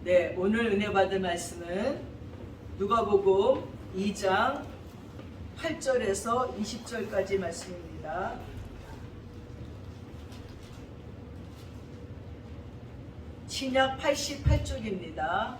네, 오늘 은혜 받을 말씀은 누가복음 2장 8절에서 20절까지 말씀입니다. 신약 88쪽입니다.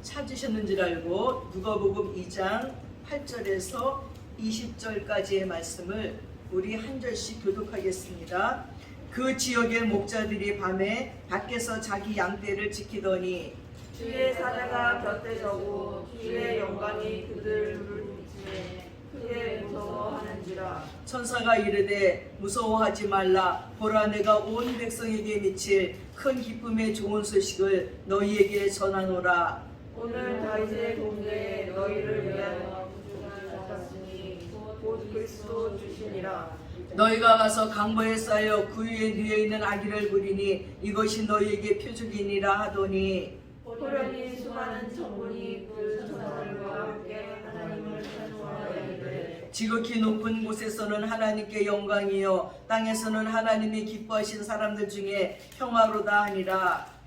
찾으셨는 줄 알고 누가복음 2장 8절에서 20절까지의 말씀을 우리 한 절씩 교독하겠습니다. 그 지역의 목자들이 밤에 밖에서 자기 양떼를 지키더니 주의 사자가 곁에 서고 주의 영광이 그들을 비추매 크게 무서워하는지라. 천사가 이르되 무서워하지 말라. 보라, 내가 온 백성에게 미칠 큰 기쁨의 좋은 소식을 너희에게 전하노라. 오늘 다윗의 동네에 너희를 위하여 구주가 나셨으니 곧 그리스도 주시니라. 너희가 가서 강보에 쌓여 그 위에 누워있는 아기를 보리니 이것이 너희에게 표적이니라 하더니 호련히 수많은 천군이 그 천사들과 함께 하나님을 찬송하되 지극히 높은 곳에서는 하나님께 영광이요 땅에서는 하나님이 기뻐하신 사람들 중에 평화로다 하니라.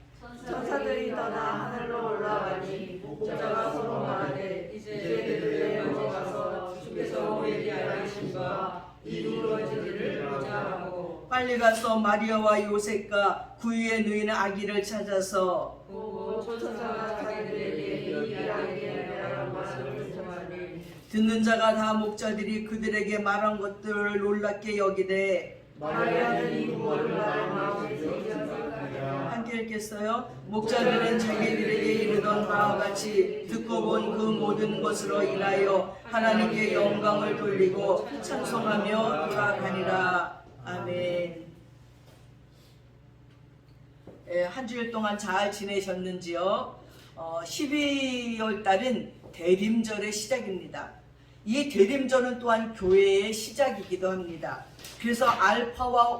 천사들이 떠나 하늘로 올라가니 목자가 서로 말하되 이제 그들에 넘어가서 주께서 우리에게 알리심과 이루어지기를 보자 하고 빨리 가서 마리아와 요셉과 그 위에 누이는 아기를 찾아서 보고 천사가 자기들에게 얘기하게 하라 말씀을 전하니 듣는 자가 다 목자들이 그들에게 말한 것들을 놀랍게 여기되 마리아는 이 부모를 마음에 새기었다. 함께 읽겠어요. 목자들은 자기들에게 이르던 바와 같이 듣고 본 그 모든 것으로 인하여 하나님께 영광을 돌리고 찬송하며 돌아가니라. 아멘. 한 주일 동안 잘 지내셨는지요? 12월 달은 대림절의 시작입니다. 이 대림절은 또한 교회의 시작이기도 합니다. 그래서 알파와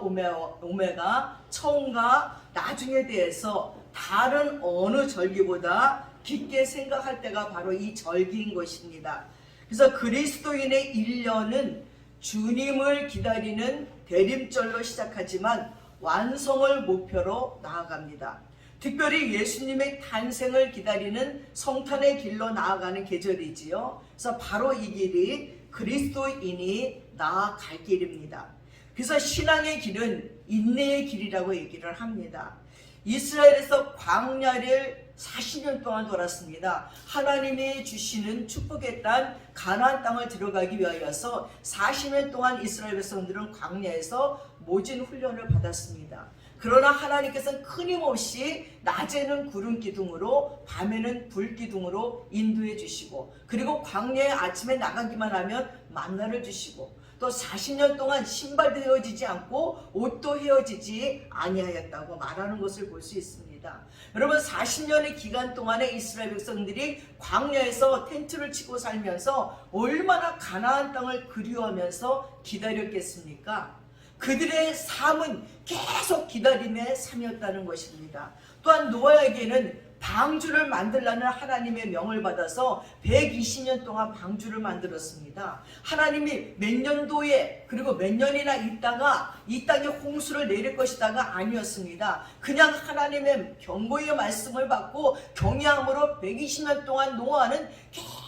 오메가, 처음과 나중에 대해서 다른 어느 절기보다 깊게 생각할 때가 바로 이 절기인 것입니다. 그래서 그리스도인의 1년은 주님을 기다리는 대림절로 시작하지만 완성을 목표로 나아갑니다. 특별히 예수님의 탄생을 기다리는 성탄의 길로 나아가는 계절이지요. 그래서 바로 이 길이 그리스도인이 나아갈 길입니다. 그래서 신앙의 길은 인내의 길이라고 얘기를 합니다. 이스라엘에서 광야를 40년 동안 돌았습니다. 하나님이 주시는 축복의 땅 가나안 땅을 들어가기 위하여서 40년 동안 이스라엘 백성들은 광야에서 모진 훈련을 받았습니다. 그러나 하나님께서는 끊임없이 낮에는 구름 기둥으로 밤에는 불 기둥으로 인도해 주시고, 그리고 광야에 아침에 나가기만 하면 만나를 주시고, 또 40년 동안 신발도 헤어지지 않고 옷도 헤어지지 아니하였다고 말하는 것을 볼 수 있습니다. 여러분, 40년의 기간 동안에 이스라엘 백성들이 광야에서 텐트를 치고 살면서 얼마나 가나안 땅을 그리워하면서 기다렸겠습니까? 그들의 삶은 계속 기다림의 삶이었다는 것입니다. 또한 노아에게는 방주를 만들라는 하나님의 명을 받아서 120년 동안 방주를 만들었습니다. 하나님이 몇 년도에 그리고 몇 년이나 있다가 이 땅에 홍수를 내릴 것이다가 아니었습니다. 그냥 하나님의 경고의 말씀을 받고 경외함으로 120년 동안 노아는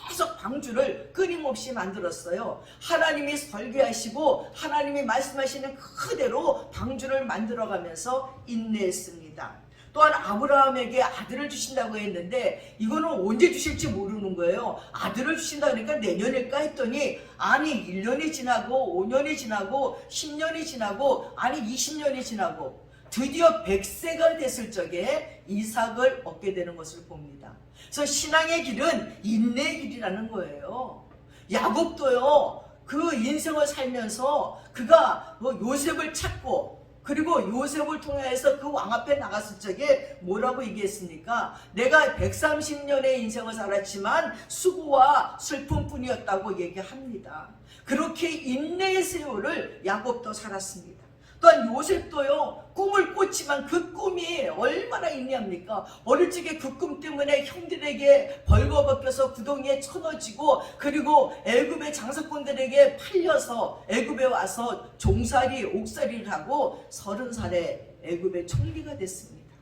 계속 방주를 끊임없이 만들었어요. 하나님이 설계하시고 하나님이 말씀하시는 그대로 방주를 만들어가면서 인내했습니다. 또한 아브라함에게 아들을 주신다고 했는데 이거는 언제 주실지 모르는 거예요. 아들을 주신다 그러니까 내년일까 했더니 아니 1년이 지나고 5년이 지나고 10년이 지나고 아니 20년이 지나고 드디어 100세가 됐을 적에 이삭을 얻게 되는 것을 봅니다. 그래서 신앙의 길은 인내의 길이라는 거예요. 야곱도요, 그 인생을 살면서 그가 요셉을 찾고 그리고 요셉을 통해서 그 왕 앞에 나갔을 적에 뭐라고 얘기했습니까? 내가 130년의 인생을 살았지만 수고와 슬픔뿐이었다고 얘기합니다. 그렇게 인내의 세월을 야곱도 살았습니다. 또 또한 요셉도요, 꿈을 꿨지만 그 꿈이 얼마나 있냐입니까? 어릴 적에 그 꿈 때문에 형들에게 벌거벗겨서 구덩이에 쳐넣어지고, 그리고 애굽의 장사꾼들에게 팔려서 애굽에 와서 종살이 옥살이를 하고 30살에 애굽의 총리가 됐습니다.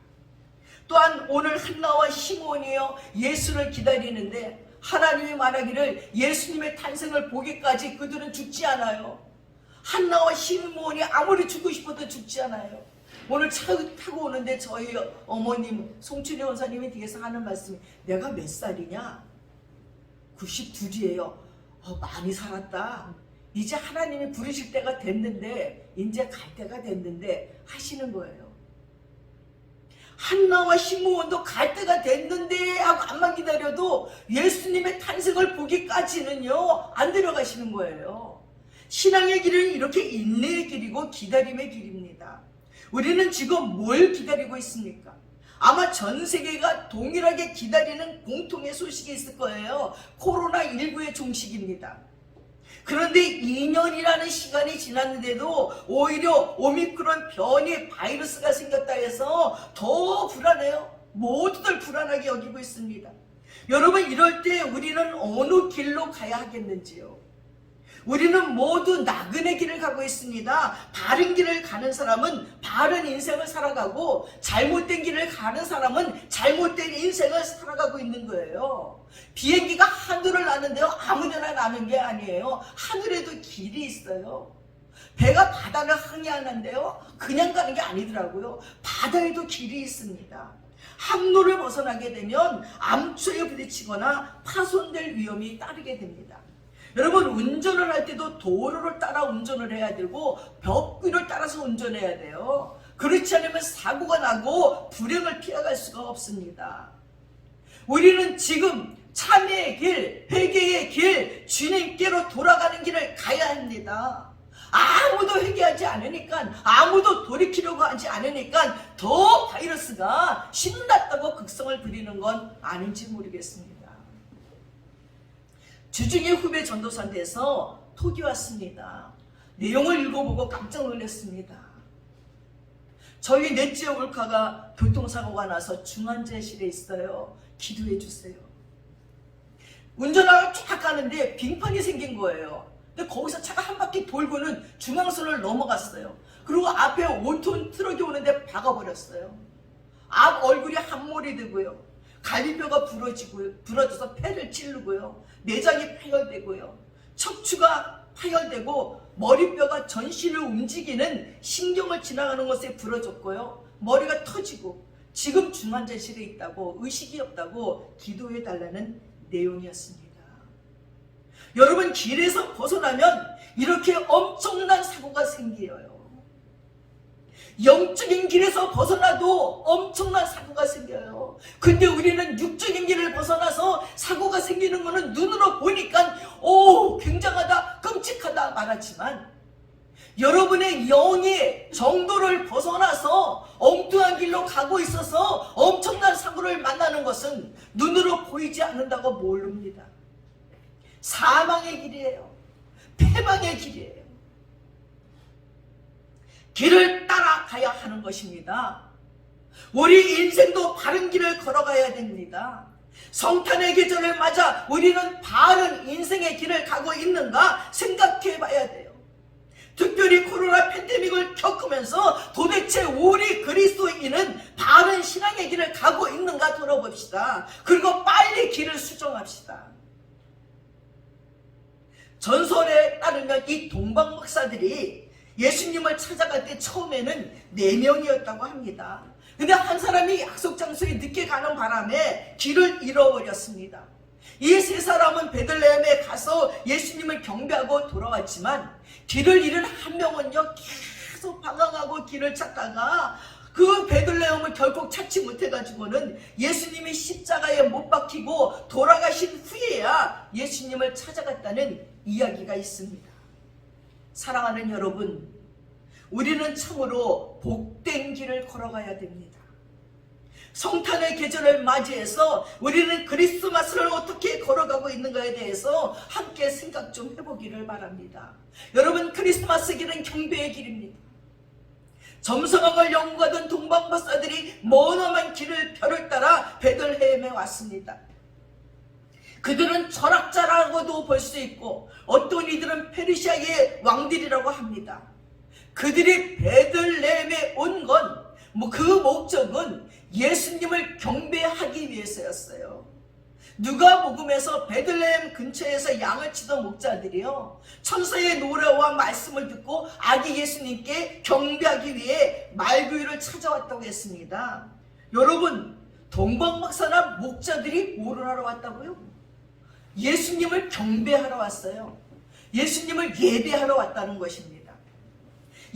또한 오늘 한나와 시므온이요, 예수를 기다리는데 하나님이 말하기를 예수님의 탄생을 보기까지 그들은 죽지 않아요. 한나와 시므온이 아무리 죽고 싶어도 죽지 않아요. 오늘 차 타고 오는데 저희 어머님 송춘희 원사님이 뒤에서 하는 말씀이, 내가 몇 살이냐? 92이에요. 많이 살았다. 이제 하나님이 부르실 때가 됐는데, 이제 갈 때가 됐는데 하시는 거예요. 한나와 시므온도 갈 때가 됐는데 하고 암만 기다려도 예수님의 탄생을 보기까지는요 안 들어가시는 거예요. 신앙의 길은 이렇게 인내의 길이고 기다림의 길입니다. 우리는 지금 뭘 기다리고 있습니까? 아마 전 세계가 동일하게 기다리는 공통의 소식이 있을 거예요. 코로나19의 종식입니다. 그런데 2년이라는 시간이 지났는데도 오히려 오미크론 변이 바이러스가 생겼다 해서 더 불안해요. 모두들 불안하게 여기고 있습니다. 여러분, 이럴 때 우리는 어느 길로 가야 하겠는지요? 우리는 모두 나그네 길을 가고 있습니다. 바른 길을 가는 사람은 바른 인생을 살아가고, 잘못된 길을 가는 사람은 잘못된 인생을 살아가고 있는 거예요. 비행기가 하늘을 나는데요, 아무데나 나는 게 아니에요. 하늘에도 길이 있어요. 배가 바다를 항해하는데요, 그냥 가는 게 아니더라고요. 바다에도 길이 있습니다. 항로를 벗어나게 되면 암초에 부딪히거나 파손될 위험이 따르게 됩니다. 여러분, 운전을 할 때도 도로를 따라 운전을 해야 되고 벽길을 따라서 운전해야 돼요. 그렇지 않으면 사고가 나고 불행을 피해갈 수가 없습니다. 우리는 지금 참회의 길, 회개의 길, 주님께로 돌아가는 길을 가야 합니다. 아무도 회개하지 않으니까, 아무도 돌이키려고 하지 않으니까 더 바이러스가 신났다고 극성을 부리는 건 아닌지 모르겠습니다. 주중에 후배 전도사인데서 톡이 왔습니다. 내용을 읽어보고 깜짝 놀랐습니다. 저희 넷째 올카가 교통사고가 나서 중환자실에 있어요. 기도해 주세요. 운전하러 쫙 가는데 빙판이 생긴 거예요. 근데 거기서 차가 한 바퀴 돌고는 중앙선을 넘어갔어요. 그리고 앞에 5톤 트럭이 오는데 박아버렸어요. 앞 얼굴이 함몰이 되고요, 갈비뼈가 부러져서 폐를 찌르고요, 내장이 파열되고요, 척추가 파열되고 머리뼈가 전신을 움직이는 신경을 지나가는 곳에 부러졌고요, 머리가 터지고 지금 중환자실에 있다고, 의식이 없다고 기도해 달라는 내용이었습니다. 여러분, 길에서 벗어나면 이렇게 엄청난 사고가 생겨요. 영적인 길에서 벗어나도 엄청난 사고가 생겨요. 근데 우리는 육적인 길을 벗어나서 사고가 생기는 것은 눈으로 보니까 굉장하다, 끔찍하다 말하지만, 여러분의 영이 정도를 벗어나서 엉뚱한 길로 가고 있어서 엄청난 사고를 만나는 것은 눈으로 보이지 않는다고 모릅니다. 사망의 길이에요. 패망의 길이에요. 길을 따라가야 하는 것입니다. 우리 인생도 바른 길을 걸어가야 됩니다. 성탄의 계절을 맞아 우리는 바른 인생의 길을 가고 있는가 생각해 봐야 돼요. 특별히 코로나 팬데믹을 겪으면서 도대체 우리 그리스도인은 바른 신앙의 길을 가고 있는가 돌아봅시다. 그리고 빨리 길을 수정합시다. 전설에 따르면 이 동방 박사들이 예수님을 찾아갈 때 처음에는 4명이었다고 합니다. 근데 한 사람이 약속 장소에 늦게 가는 바람에 길을 잃어버렸습니다. 이 3사람은 베들레헴에 가서 예수님을 경배하고 돌아왔지만, 길을 잃은 한 명은요, 계속 방황하고 길을 찾다가 그 베들레헴을 결국 찾지 못해가지고는 예수님이 십자가에 못 박히고 돌아가신 후에야 예수님을 찾아갔다는 이야기가 있습니다. 사랑하는 여러분, 우리는 참으로 복된 길을 걸어가야 됩니다. 성탄의 계절을 맞이해서 우리는 크리스마스를 어떻게 걸어가고 있는가에 대해서 함께 생각 좀 해보기를 바랍니다. 여러분, 크리스마스 길은 경배의 길입니다. 점성왕을 연구하던 동방박사들이 머나먼 별을 따라 베들레헴에 왔습니다. 그들은 철학자라고도 볼 수 있고 어떤 이들은 페르시아의 왕들이라고 합니다. 그들이 베들레헴에 온 건 그 목적은 예수님을 경배하기 위해서였어요. 누가복음에서 베들레헴 근처에서 양을 치던 목자들이요, 천사의 노래와 말씀을 듣고 아기 예수님께 경배하기 위해 말구유를 찾아왔다고 했습니다. 여러분, 동방박사나 목자들이 뭐를 하러 왔다고요? 예수님을 경배하러 왔어요. 예수님을 예배하러 왔다는 것입니다.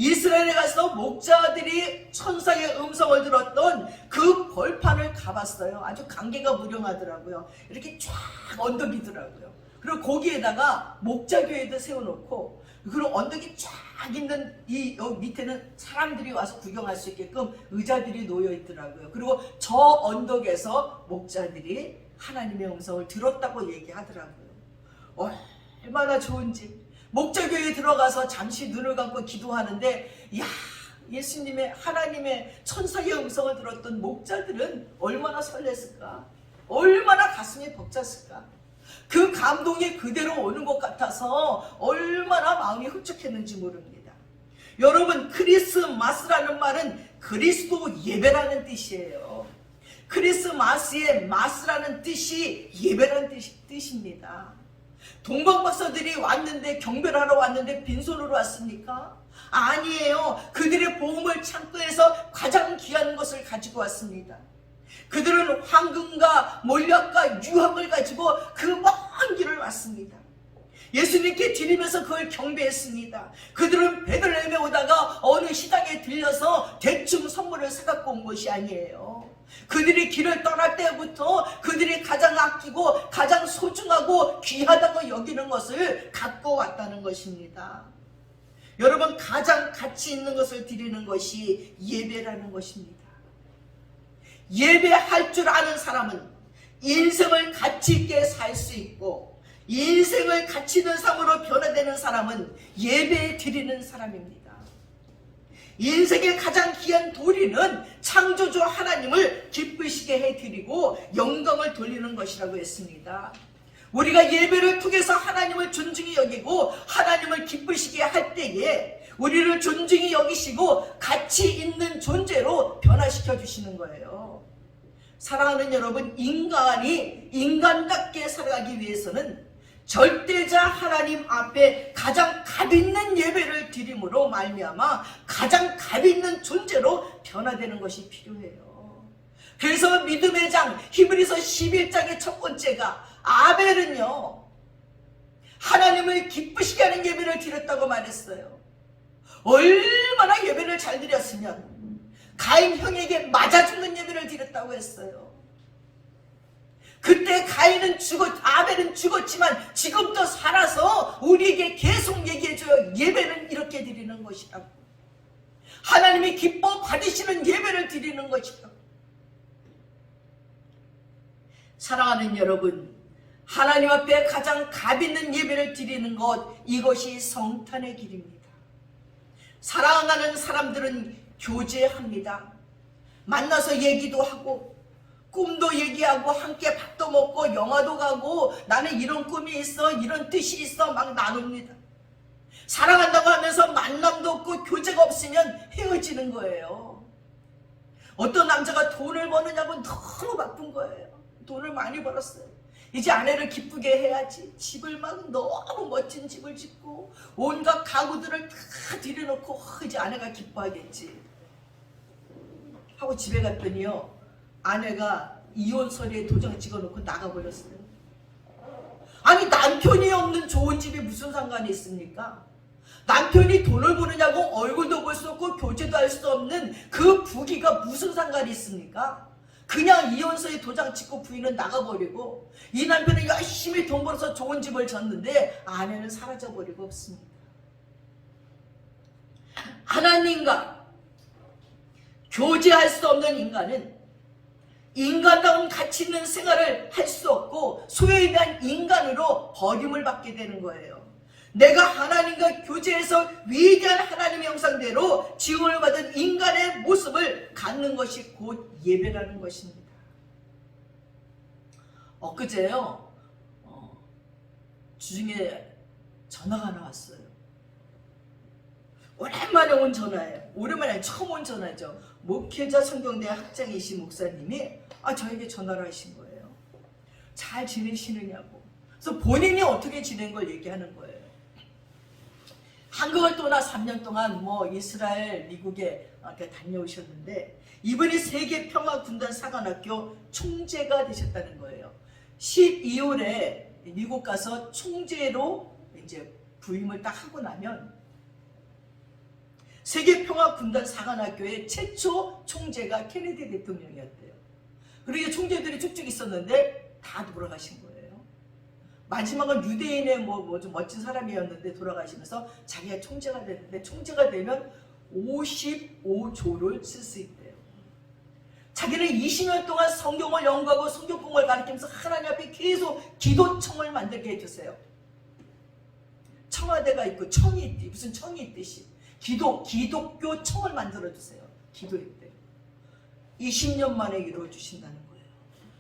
이스라엘에 가서 목자들이 천사의 음성을 들었던 그 벌판을 가봤어요. 아주 강계가 무량하더라고요. 이렇게 쫙 언덕이더라고요. 그리고 거기에다가 목자교회도 세워놓고, 그리고 언덕이 쫙 있는 여기 밑에는 사람들이 와서 구경할 수 있게끔 의자들이 놓여 있더라고요. 그리고 저 언덕에서 목자들이 하나님의 음성을 들었다고 얘기하더라고요. 얼마나 좋은지. 목자교회에 들어가서 잠시 눈을 감고 기도하는데, 야, 예수님의, 하나님의 천사의 음성을 들었던 목자들은 얼마나 설렜을까? 얼마나 가슴이 벅찼을까? 그 감동이 그대로 오는 것 같아서 얼마나 마음이 흡족했는지 모릅니다. 여러분, 크리스마스라는 말은 그리스도 예배라는 뜻이에요. 크리스마스의 마스라는 뜻이 예배라는 뜻입니다. 동방박사들이 왔는데, 경배를 하러 왔는데 빈손으로 왔습니까? 아니에요. 그들의 보물 창고에서 가장 귀한 것을 가지고 왔습니다. 그들은 황금과 몰약과 유황을 가지고 그 먼 길을 왔습니다. 예수님께 드리면서 그걸 경배했습니다. 그들은 베들레헴에 오다가 어느 시장에 들려서 대충 선물을 사갖고 온 것이 아니에요. 그들이 길을 떠날 때부터 그들이 가장 아끼고 가장 소중하고 귀하다고 여기는 것을 갖고 왔다는 것입니다. 여러분, 가장 가치 있는 것을 드리는 것이 예배라는 것입니다. 예배할 줄 아는 사람은 인생을 가치 있게 살 수 있고, 인생을 가치 있는 삶으로 변화되는 사람은 예배 드리는 사람입니다. 인생의 가장 귀한 도리는 창조주 하나님을 기쁘시게 해드리고 영광을 돌리는 것이라고 했습니다. 우리가 예배를 통해서 하나님을 존중히 여기고 하나님을 기쁘시게 할 때에 우리를 존중히 여기시고 가치 있는 존재로 변화시켜 주시는 거예요. 사랑하는 여러분, 인간이 인간답게 살아가기 위해서는 절대자 하나님 앞에 가장 값있는 예배를 드림으로 말미암아 가장 값있는 존재로 변화되는 것이 필요해요. 그래서 믿음의 장 히브리서 11장의 첫 번째가 아벨은요, 하나님을 기쁘시게 하는 예배를 드렸다고 말했어요. 얼마나 예배를 잘 드렸으면 가인 형에게 맞아 죽는 예배를 드렸다고 했어요. 그때 아벨은 죽었지만 지금도 살아서 우리에게 계속 얘기해줘요. 예배는 이렇게 드리는 것이라고. 하나님이 기뻐 받으시는 예배를 드리는 것이라고. 사랑하는 여러분, 하나님 앞에 가장 값있는 예배를 드리는 것, 이것이 성탄의 길입니다. 사랑하는 사람들은 교제합니다. 만나서 얘기도 하고 꿈도 얘기하고 함께 밥도 먹고 영화도 가고 나는 이런 꿈이 있어, 이런 뜻이 있어 막 나눕니다. 사랑한다고 하면서 만남도 없고 교제가 없으면 헤어지는 거예요. 어떤 남자가 돈을 버느냐고 너무 바쁜 거예요. 돈을 많이 벌었어요. 이제 아내를 기쁘게 해야지. 집을 막 너무 멋진 집을 짓고 온갖 가구들을 다 들여놓고 이제 아내가 기뻐하겠지 하고 집에 갔더니요, 아내가 이혼 서류에 도장 찍어놓고 나가버렸어요. 아니, 남편이 없는 좋은 집이 무슨 상관이 있습니까? 남편이 돈을 버느냐고 얼굴도 볼 수 없고 교제도 할 수 없는 그 부귀가 무슨 상관이 있습니까? 그냥 이혼서에 도장 찍고 부인은 나가버리고, 이 남편은 열심히 돈 벌어서 좋은 집을 졌는데 아내는 사라져버리고 없습니다. 하나님과 교제할 수 없는 인간은 인간다운 가치 있는 생활을 할 수 없고 소유에 대한 인간으로 버림을 받게 되는 거예요. 내가 하나님과 교제해서 위대한 하나님의 형상대로 지음을 받은 인간의 모습을 갖는 것이 곧 예배라는 것입니다. 엊그제요, 주중에 전화가 하나 왔어요. 오랜만에 온 전화예요. 오랜만에 처음 온 전화죠. 목회자 성경대 학장이신 목사님이 저에게 전화를 하신 거예요. 잘 지내시느냐고. 그래서 본인이 어떻게 지낸 걸 얘기하는 거예요. 한국을 떠나 3년 동안 이스라엘, 미국에 다녀오셨는데 이분이 세계평화군단 사관학교 총재가 되셨다는 거예요. 12월에 미국 가서 총재로 이제 부임을 딱 하고 나면 세계평화군단 사관학교의 최초 총재가 케네디 대통령이었대요. 그리고 총재들이 쭉쭉 있었는데 다 돌아가신 거예요. 마지막은 유대인의 좀 멋진 사람이었는데 돌아가시면서 자기가 총재가 됐는데, 총재가 되면 55조를 쓸 수 있대요. 자기는 20년 동안 성경을 연구하고 성경공을 가르치면서 하나님 앞에 계속 기도청을 만들게 해주세요. 청와대가 있고 청이 있대. 무슨 청이 있듯이 기독교 청을 만들어주세요. 기도했대요. 20년 만에 이루어주신다는 거예요.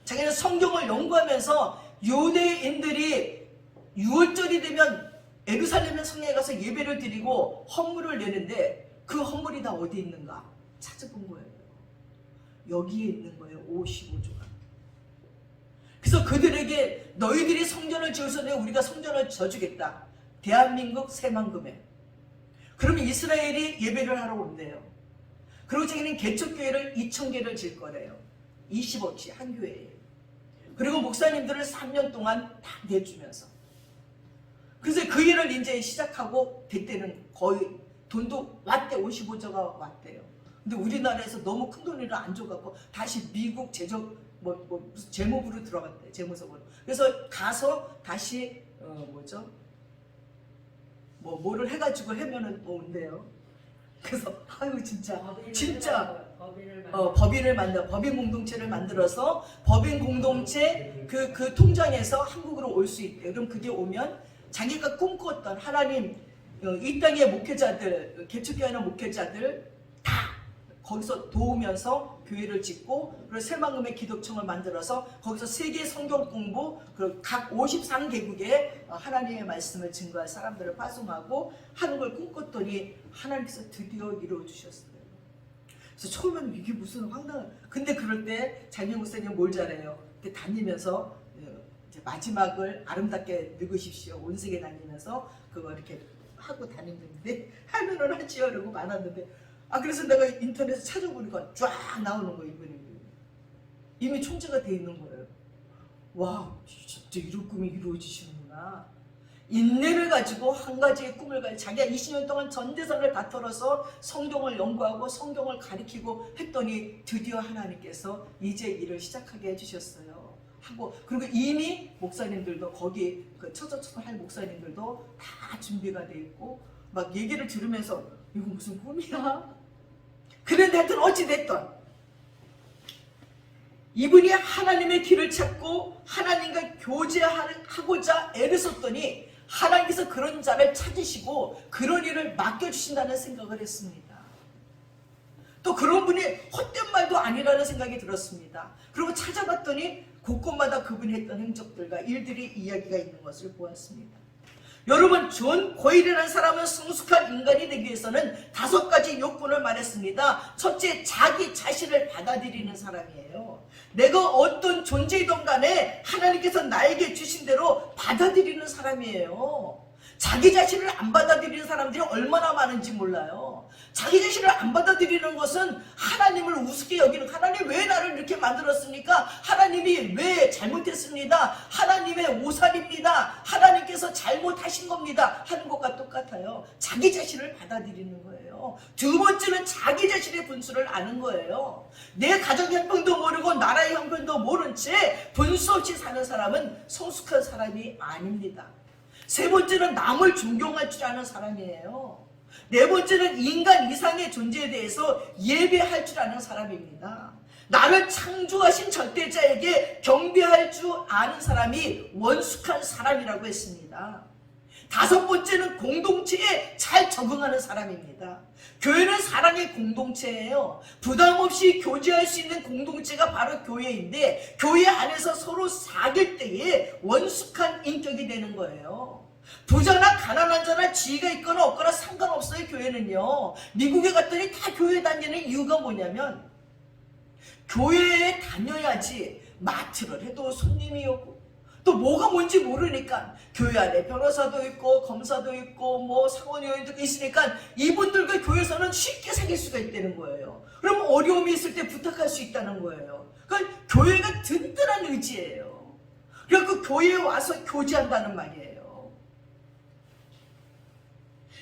자기는 성경을 연구하면서 유대인들이 6월절이 되면 예루살렘 성당에 가서 예배를 드리고 헌물을 내는데 그 헌물이 다 어디 있는가 찾아본 거예요. 여기에 있는 거예요. 55조가. 그래서 그들에게 너희들이 성전을 지어서 우리가 성전을 져주겠다. 대한민국 새만금에. 그러면 이스라엘이 예배를 하러 온대요. 그리고 자기는 개척교회를 2000개를 질 거래요. 20억씩 한 교회에. 그리고 목사님들을 3년 동안 다 내주면서. 그래서 그 일을 이제 시작하고 그때는 거의 돈도 왔대. 55조가 왔대요. 근데 우리나라에서 너무 큰 돈을 안 줘갖고 다시 미국 무슨 재무부로 들어갔대. 재무서부로. 그래서 가서 다시 뭐를 해가지고 하면은 온대요. 그래서 법인을 만들어 법인 공동체를 만들어서 법인 공동체 그 통장에서 한국으로 올 수 있대. 그럼 그게 오면 자기가 꿈꿨던 하나님, 이 땅의 목회자들, 개척교회하는 목회자들 다 거기서 도우면서 교회를 짓고, 그리고 새만금의 기독청을 만들어서 거기서 세계 성경 공부, 그리고 각 53개국에 하나님의 말씀을 증거할 사람들을 파송하고 하는 걸 꿈꿨더니 하나님께서 드디어 이루어 주셨어요. 그래서 처음에는 이게 무슨 황당한, 근데 그럴 때 장영 목사님 뭘 잘해요? 그때 다니면서 이제 마지막을 아름답게 늙으십시오. 온 세계 다니면서 그거 이렇게 하고 다니는데 하면은 하지요. 그러고 많았는데 그래서 내가 인터넷에 찾아보니까 쫙 나오는 거예요. 이분이 이미 총재가 돼 있는 거예요. 와, 진짜 이런 꿈이 이루어지시는구나. 인내를 가지고 한 가지의 꿈을 가지고 자기가 20년 동안 전 재산을 다 털어서 성경을 연구하고 성경을 가리키고 했더니 드디어 하나님께서 이제 일을 시작하게 해주셨어요. 그리고 이미 목사님들도 거기 처저처저 할 목사님들도 다 준비가 돼 있고 막 얘기를 들으면서 이거 무슨 꿈이야? 그런데 하여튼 어찌됐든 이분이 하나님의 길을 찾고 하나님과 교제하고자 애를 썼더니 하나님께서 그런 자를 찾으시고 그런 일을 맡겨주신다는 생각을 했습니다. 또 그런 분이 헛된 말도 아니라는 생각이 들었습니다. 그리고 찾아봤더니 곳곳마다 그분이 했던 행적들과 일들이 이야기가 있는 것을 보았습니다. 여러분, 존 고일이라는 사람은 성숙한 인간이 되기 위해서는 5가지 요건을 말했습니다. 첫째, 자기 자신을 받아들이는 사람이에요. 내가 어떤 존재이든 간에 하나님께서 나에게 주신 대로 받아들이는 사람이에요. 자기 자신을 안 받아들이는 사람들이 얼마나 많은지 몰라요. 자기 자신을 안 받아들이는 것은 하나님을 우습게 여기는, 하나님 왜 나를 이렇게 만들었습니까? 하나님이 왜 잘못했습니다. 하나님의 오산입니다. 하나님께서 잘못하신 겁니다. 하는 것과 똑같아요. 자기 자신을 받아들이는 거예요. 두 번째는 자기 자신의 분수를 아는 거예요. 내 가정 형편도 모르고 나라의 형편도 모른 채 분수 없이 사는 사람은 성숙한 사람이 아닙니다. 세 번째는 남을 존경할 줄 아는 사람이에요. 네 번째는 인간 이상의 존재에 대해서 예배할 줄 아는 사람입니다. 나를 창조하신 절대자에게 경배할 줄 아는 사람이 원숙한 사람이라고 했습니다. 5번째는 공동체에 잘 적응하는 사람입니다. 교회는 사랑의 공동체예요. 부담 없이 교제할 수 있는 공동체가 바로 교회인데, 교회 안에서 서로 사귈 때에 원숙한 인격이 되는 거예요. 부자나 가난한 자나 지위가 있거나 없거나 상관없어요. 교회는요. 미국에 갔더니 다 교회 다니는 이유가 뭐냐면, 교회에 다녀야지 마트를 해도 손님이 오고, 또 뭐가 뭔지 모르니까 교회 안에 변호사도 있고 검사도 있고 뭐 상원의원도 있으니까 이분들과 교회에서는 쉽게 사귈 수가 있다는 거예요. 그럼 어려움이 있을 때 부탁할 수 있다는 거예요. 그러니까 교회가 든든한 의지예요. 그래서 교회에 와서 교제한다는 말이에요.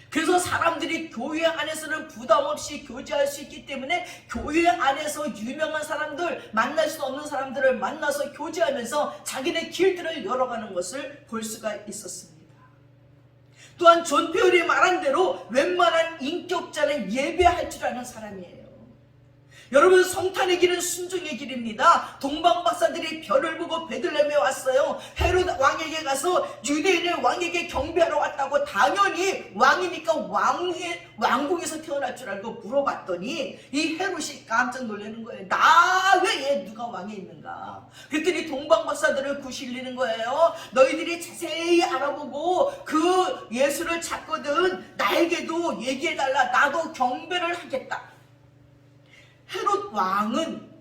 그래서 사람들이 교회 안에서는 부담 없이 교제할 수 있기 때문에 교회 안에서 유명한 사람들, 만날 수 없는 사람들을 만나서 교제하면서 자기네 길들을 열어가는 것을 볼 수가 있었습니다. 또한 존 페어리 말한 대로 웬만한 인격자는 예배할 줄 아는 사람이에요. 여러분, 성탄의 길은 순종의 길입니다. 동방 박사들이 별을 보고 베들레헴에 왔어요. 헤롯 왕에게 가서 유대인의 왕에게 경배하러 왔다고, 당연히 왕이니까 왕궁에서 태어날 줄 알고 물어봤더니 이 헤롯이 깜짝 놀라는 거예요. 나 왜 누가 왕에 있는가? 그랬더니 동방 박사들을 구실리는 거예요. 너희들이 자세히 알아보고 그 예수를 찾거든 나에게도 얘기해달라. 나도 경배를 하겠다. 헤롯 왕은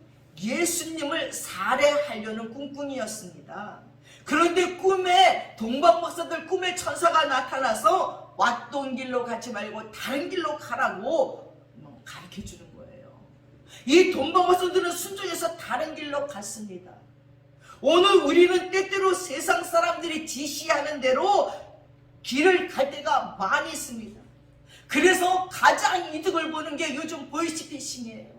예수님을 살해하려는 꿍꿍이였습니다. 그런데 꿈에 동방 박사들 꿈에 천사가 나타나서 왔던 길로 가지 말고 다른 길로 가라고 가르쳐 주는 거예요. 이 동방 박사들은 순종해서 다른 길로 갔습니다. 오늘 우리는 때때로 세상 사람들이 지시하는 대로 길을 갈 때가 많이 있습니다. 그래서 가장 이득을 보는 게 요즘 보이스피싱이에요.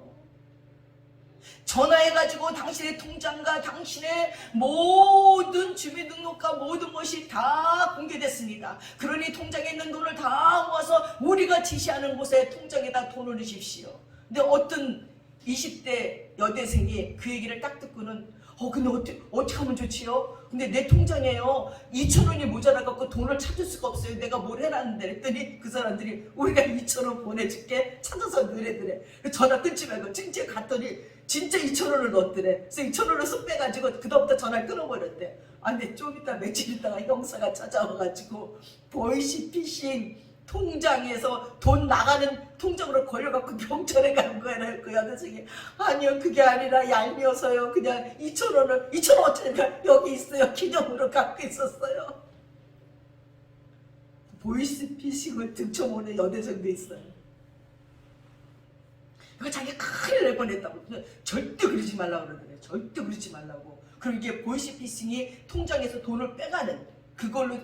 전화해가지고 당신의 통장과 당신의 모든 주민등록과 모든 것이 다 공개됐습니다. 그러니 통장에 있는 돈을 다 모아서 우리가 지시하는 곳에 통장에다 돈을 넣으십시오. 근데 어떤 20대 여대생이 그 얘기를 딱 듣고는 근데 어떻게 하면 좋지요? 근데 내 통장에요 2,000원이 모자라갖고 돈을 찾을 수가 없어요. 내가 뭘 해놨는데. 그랬더니 그 사람들이 우리가 2,000원 보내줄게. 찾아서 넣으래더래. 전화 끊지 말고 진짜 갔더니 진짜 2,000원을 넣었더래. 그래서 2,000원을 쏙 빼가지고 그다음부터 전화를 끊어버렸대. 근데 좀 이따 며칠 있다가 형사가 찾아와가지고 보이스피싱 통장에서 돈 나가는 통장으로 걸려갖고 경찰에 간 거예요. 그 여자생이 아니요 그게 아니라 얄미워서요. 그냥 2,000원을 2,000원 어쩌니까 여기 있어요. 기념으로 갖고 있었어요. 보이스피싱을 등쳐보는 여대생도 있어요. 이거 자기가 큰일 낼 뻔했다고. 절대 그러지 말라고 그러더래요. 절대 그러지 말라고. 그럼 이게 보이스피싱이 통장에서 돈을 빼가는 그걸로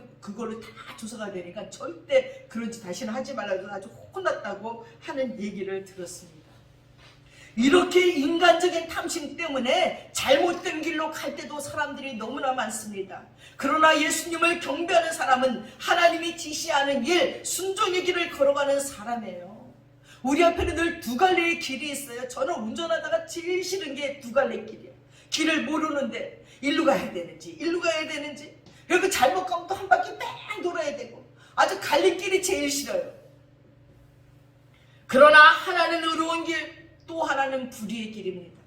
다 조사가 되니까 절대 그런 짓 다시는 하지 말라고 아주 혼났다고 하는 얘기를 들었습니다. 이렇게 인간적인 탐심 때문에 잘못된 길로 갈 때도 사람들이 너무나 많습니다. 그러나 예수님을 경배하는 사람은 하나님이 지시하는 일, 순종의 길을 걸어가는 사람이에요. 우리 앞에는 늘 두 갈래의 길이 있어요. 저는 운전하다가 제일 싫은 게 두 갈래 길이에요. 길을 모르는데 일로 가야 되는지 그리고 잘못 가면 또 한 바퀴 뺑 돌아야 되고 아주 갈림길이 제일 싫어요. 그러나 하나는 의로운 길, 또 하나는 불의의 길입니다.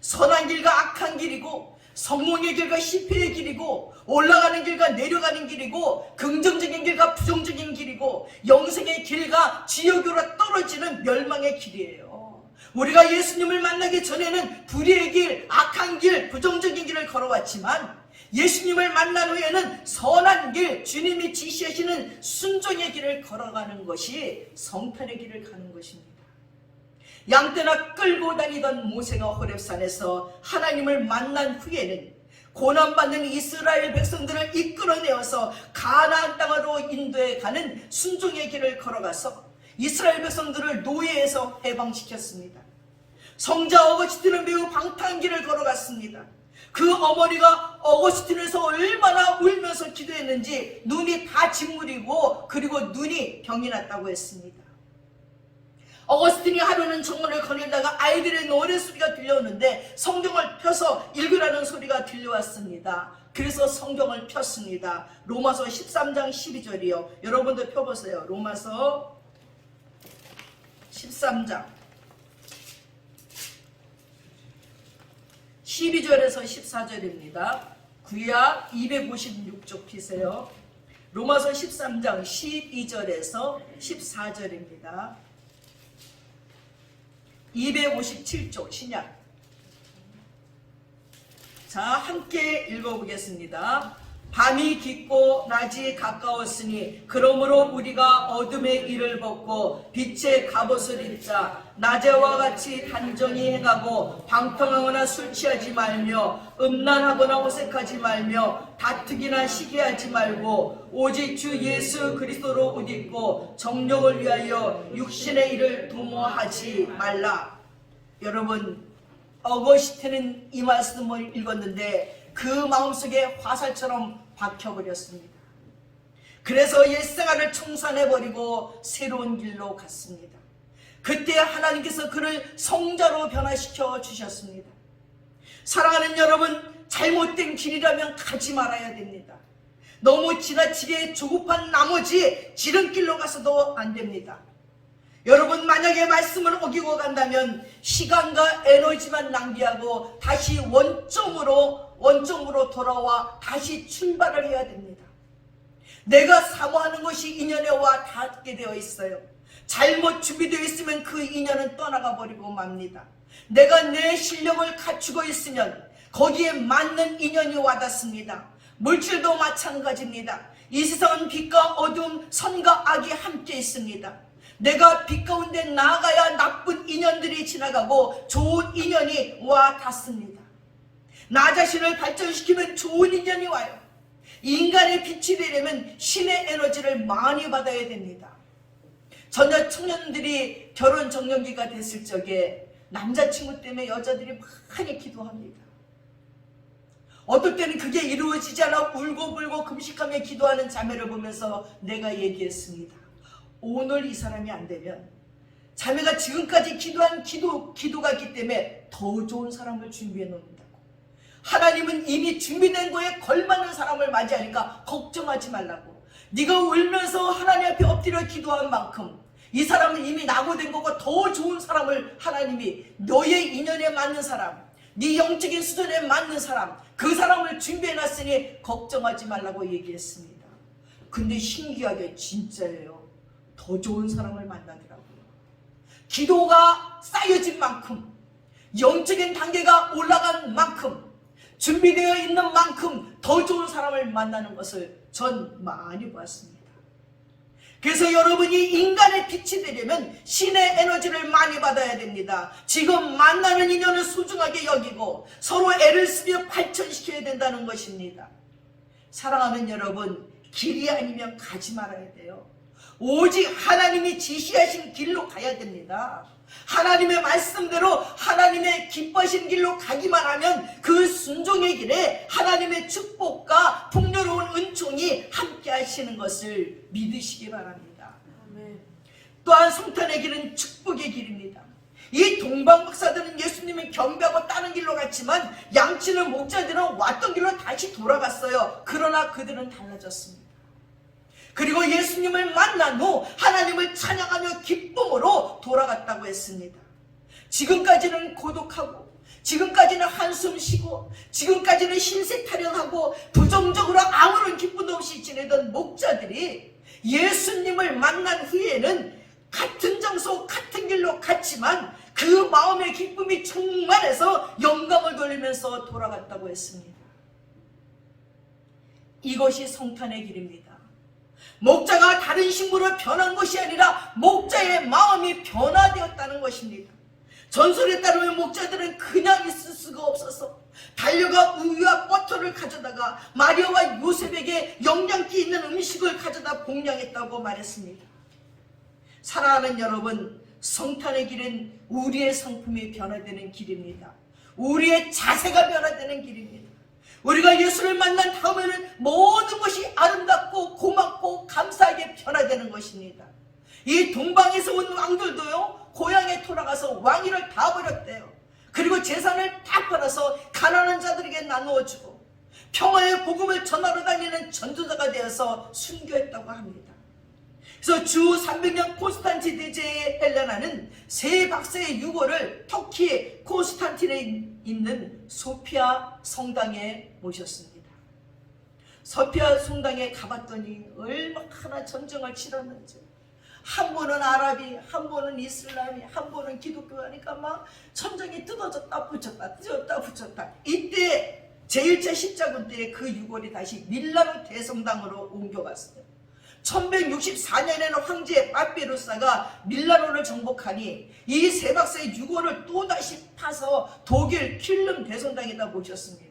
선한 길과 악한 길이고 성공의 길과 실패의 길이고 올라가는 길과 내려가는 길이고 긍정적인 길과 부정적인 길이고 영생의 길과 지옥으로 떨어지는 멸망의 길이에요. 우리가 예수님을 만나기 전에는 불의의 길, 악한 길, 부정적인 길을 걸어왔지만 예수님을 만난 후에는 선한 길, 주님이 지시하시는 순종의 길을 걸어가는 것이 성탄의 길을 가는 것입니다. 양떼나 끌고 다니던 모세가 호렙산에서 하나님을 만난 후에는 고난받는 이스라엘 백성들을 이끌어내어서 가나안 땅으로 인도해 가는 순종의 길을 걸어가서 이스라엘 백성들을 노예에서 해방시켰습니다. 성자 어거스틴은 매우 방탕한 길을 걸어갔습니다. 그 어머니가 어거스틴에서 얼마나 울면서 기도했는지 눈이 다 짓물이고 그리고 눈이 병이 났다고 했습니다. 어거스틴이 하루는 정문을 거닐다가 아이들의 노래소리가 들려오는데 성경을 펴서 읽으라는 소리가 들려왔습니다. 그래서 성경을 폈습니다. 로마서 13장 12절이요. 여러분도 펴보세요. 로마서 13장 12절에서 14절입니다. 구약 256쪽 피세요. 로마서 13장 12절에서 14절입니다. 257쪽 신약. 자, 함께 읽어보겠습니다. 밤이 깊고 낮이 가까웠으니 그러므로 우리가 어둠의 일을 벗고 빛의 갑옷을 입자. 낮에와 같이 단정히 행하고 방탕하거나 술 취하지 말며 음란하거나 어색하지 말며 다투기나 시기하지 말고 오직 주 예수 그리스도로 옷 입고 정욕을 위하여 육신의 일을 도모하지 말라. 여러분, 어거스틴은 이 말씀을 읽었는데 그 마음속에 화살처럼 박혀버렸습니다. 그래서 옛생활을 청산해버리고 새로운 길로 갔습니다. 그때 하나님께서 그를 성자로 변화시켜 주셨습니다. 사랑하는 여러분, 잘못된 길이라면 가지 말아야 됩니다. 너무 지나치게 조급한 나머지 지름길로 가서도 안 됩니다. 여러분, 만약에 말씀을 어기고 간다면 시간과 에너지만 낭비하고 다시 원점으로 돌아와 다시 출발을 해야 됩니다. 내가 사모하는 것이 인연에 와 닿게 되어 있어요. 잘못 준비되어 있으면 그 인연은 떠나가 버리고 맙니다. 내가 내 실력을 갖추고 있으면 거기에 맞는 인연이 와닿습니다. 물질도 마찬가지입니다. 이 세상은 빛과 어둠, 선과 악이 함께 있습니다. 내가 빛 가운데 나아가야 나쁜 인연들이 지나가고 좋은 인연이 와 닿습니다. 나 자신을 발전시키면 좋은 인연이 와요. 인간의 빛이 되려면 신의 에너지를 많이 받아야 됩니다. 전혀 청년들이 결혼 정년기가 됐을 적에 남자친구 때문에 여자들이 많이 기도합니다. 어떨 때는 그게 이루어지지 않아 울고불고 금식하며 기도하는 자매를 보면서 내가 얘기했습니다. 오늘 이 사람이 안 되면 자매가 지금까지 기도한 기도가 있기 때문에 더 좋은 사람을 준비해 놓는다고. 하나님은 이미 준비된 거에 걸맞는 사람을 맞이하니까 걱정하지 말라고. 네가 울면서 하나님 앞에 엎드려 기도한 만큼 이 사람은 이미 낙오된 거고 더 좋은 사람을 하나님이 너의 인연에 맞는 사람, 네 영적인 수준에 맞는 사람, 그 사람을 준비해 놨으니 걱정하지 말라고 얘기했습니다. 근데 신기하게 진짜예요. 더 좋은 사람을 만나더라고요. 기도가 쌓여진 만큼, 영적인 단계가 올라간 만큼, 준비되어 있는 만큼 더 좋은 사람을 만나는 것을 전 많이 보았습니다. 그래서 여러분이 인간의 빛이 되려면 신의 에너지를 많이 받아야 됩니다. 지금 만나는 인연을 소중하게 여기고 서로 애를 쓰며 발전시켜야 된다는 것입니다. 사랑하는 여러분, 길이 아니면 가지 말아야 돼요. 오직 하나님이 지시하신 길로 가야 됩니다. 하나님의 말씀대로 하나님의 기뻐하신 길로 가기만 하면 그 순종의 길에 하나님의 축복과 풍요로운 은총이 함께 하시는 것을 믿으시기 바랍니다. 또한 성탄의 길은 축복의 길입니다. 이 동방 박사들은 예수님을 경배하고 따는 길로 갔지만 양치는 목자들은 왔던 길로 다시 돌아갔어요. 그러나 그들은 달라졌습니다. 그리고 예수님을 만난 후 하나님을 찬양하며 기쁨으로 돌아갔다고 했습니다. 지금까지는 고독하고, 지금까지는 한숨 쉬고, 지금까지는 흰색 타령하고 부정적으로 아무런 기쁨도 없이 지내던 목자들이 예수님을 만난 후에는 같은 장소 같은 길로 갔지만 그 마음의 기쁨이 충만해서 영광을 돌리면서 돌아갔다고 했습니다. 이것이 성탄의 길입니다. 목자가 다른 신부로 변한 것이 아니라 목자의 마음이 변화되었다는 것입니다. 전설에 따르면 목자들은 그냥 있을 수가 없어서 달려가 우유와 버터를 가져다가 마리아와 요셉에게 영양기 있는 음식을 가져다 봉양했다고 말했습니다. 사랑하는 여러분, 성탄의 길은 우리의 성품이 변화되는 길입니다. 우리의 자세가 변화되는 길입니다. 우리가 예수를 만난 다음에는 모든 것이 아름답고 고맙고 감사하게 변화되는 것입니다. 이 동방에서 온 왕들도요, 고향에 돌아가서 왕위를 다 버렸대요. 그리고 재산을 다 팔아서 가난한 자들에게 나누어주고 평화의 복음을 전하러 다니는 전도자가 되어서 순교했다고 합니다. 그래서 주 300년 콘스탄티 대제의 헬레나는 세 박사의 유골을 터키 콘스탄틴에 있는 소피아 성당에 모셨습니다. 소피아 성당에 가봤더니 얼마나 전쟁을 치렀는지, 한 번은 아랍이, 한 번은 이슬람이, 한 번은 기독교하니까 막 천장이 뜯어졌다 붙였다. 이때 제1차 십자군 때 그 유골이 다시 밀라노 대성당으로 옮겨갔어요. 1164년에는 황제 바비루스가 밀라노를 정복하니 이 세 박사의 유골을 또다시 파서 독일 퀼름 대성당에다 모셨습니다.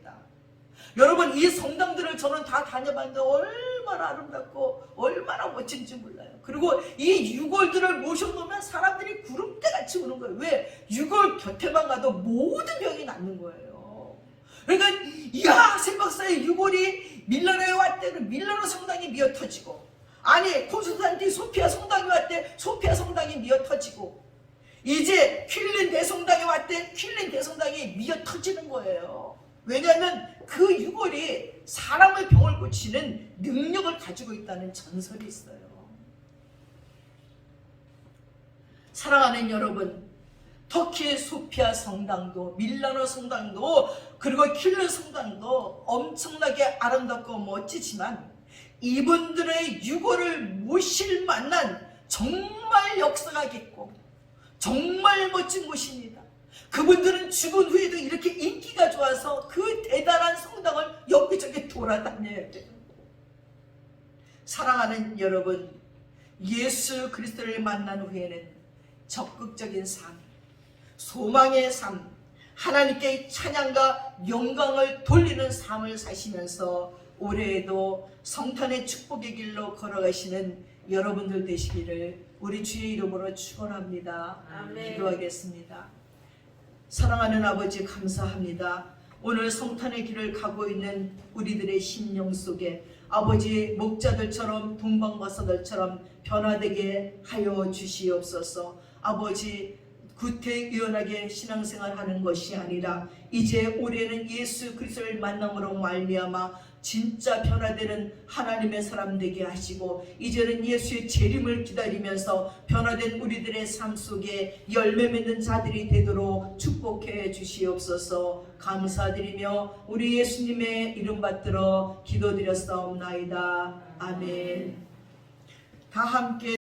여러분, 이 성당들을 저는 다 다녀봤는데 얼마나 아름답고 얼마나 멋진지 몰라요. 그리고 이 유골들을 모셔놓으면 사람들이 구름대같이 오는 거예요. 왜? 유골 곁에만 가도 모든 병이 낫는 거예요. 그러니까 이야, 세 박사의 유골이 밀라노에 왔대는 밀라노 성당이 미어터지고, 아니 콘스탄티 소피아 성당이 왔대, 소피아 성당이 미어터지고, 이제 퀼린 대성당에 왔대, 퀼린 대성당이 미어터지는 거예요. 왜냐하면 그 유골이 사람의 병을 고치는 능력을 가지고 있다는 전설이 있어요. 사랑하는 여러분, 터키의 소피아 성당도, 밀라노 성당도, 그리고 퀼린 성당도 엄청나게 아름답고 멋지지만 이분들의 유골을 모실 만한 정말 역사가 깊고 정말 멋진 곳입니다. 그분들은 죽은 후에도 이렇게 인기가 좋아서 그 대단한 성당을 여기저기 돌아다녀야 돼요. 사랑하는 여러분, 예수 그리스도를 만난 후에는 적극적인 삶, 소망의 삶, 하나님께 찬양과 영광을 돌리는 삶을 사시면서 올해에도 성탄의 축복의 길로 걸어가시는 여러분들 되시기를 우리 주의 이름으로 축원합니다. 아멘. 기도하겠습니다. 사랑하는 아버지, 감사합니다. 오늘 성탄의 길을 가고 있는 우리들의 심령 속에 아버지, 목자들처럼 동방바사들처럼 변화되게 하여 주시옵소서. 아버지, 구태의연하게 신앙생활하는 것이 아니라 이제 올해는 예수 그리스도를 만남으로 말미암아 진짜 변화되는 하나님의 사람 되게 하시고, 이제는 예수의 재림을 기다리면서 변화된 우리들의 삶 속에 열매 맺는 자들이 되도록 축복해 주시옵소서. 감사드리며 우리 예수님의 이름 받들어 기도드렸사옵나이다. 아멘. 다 함께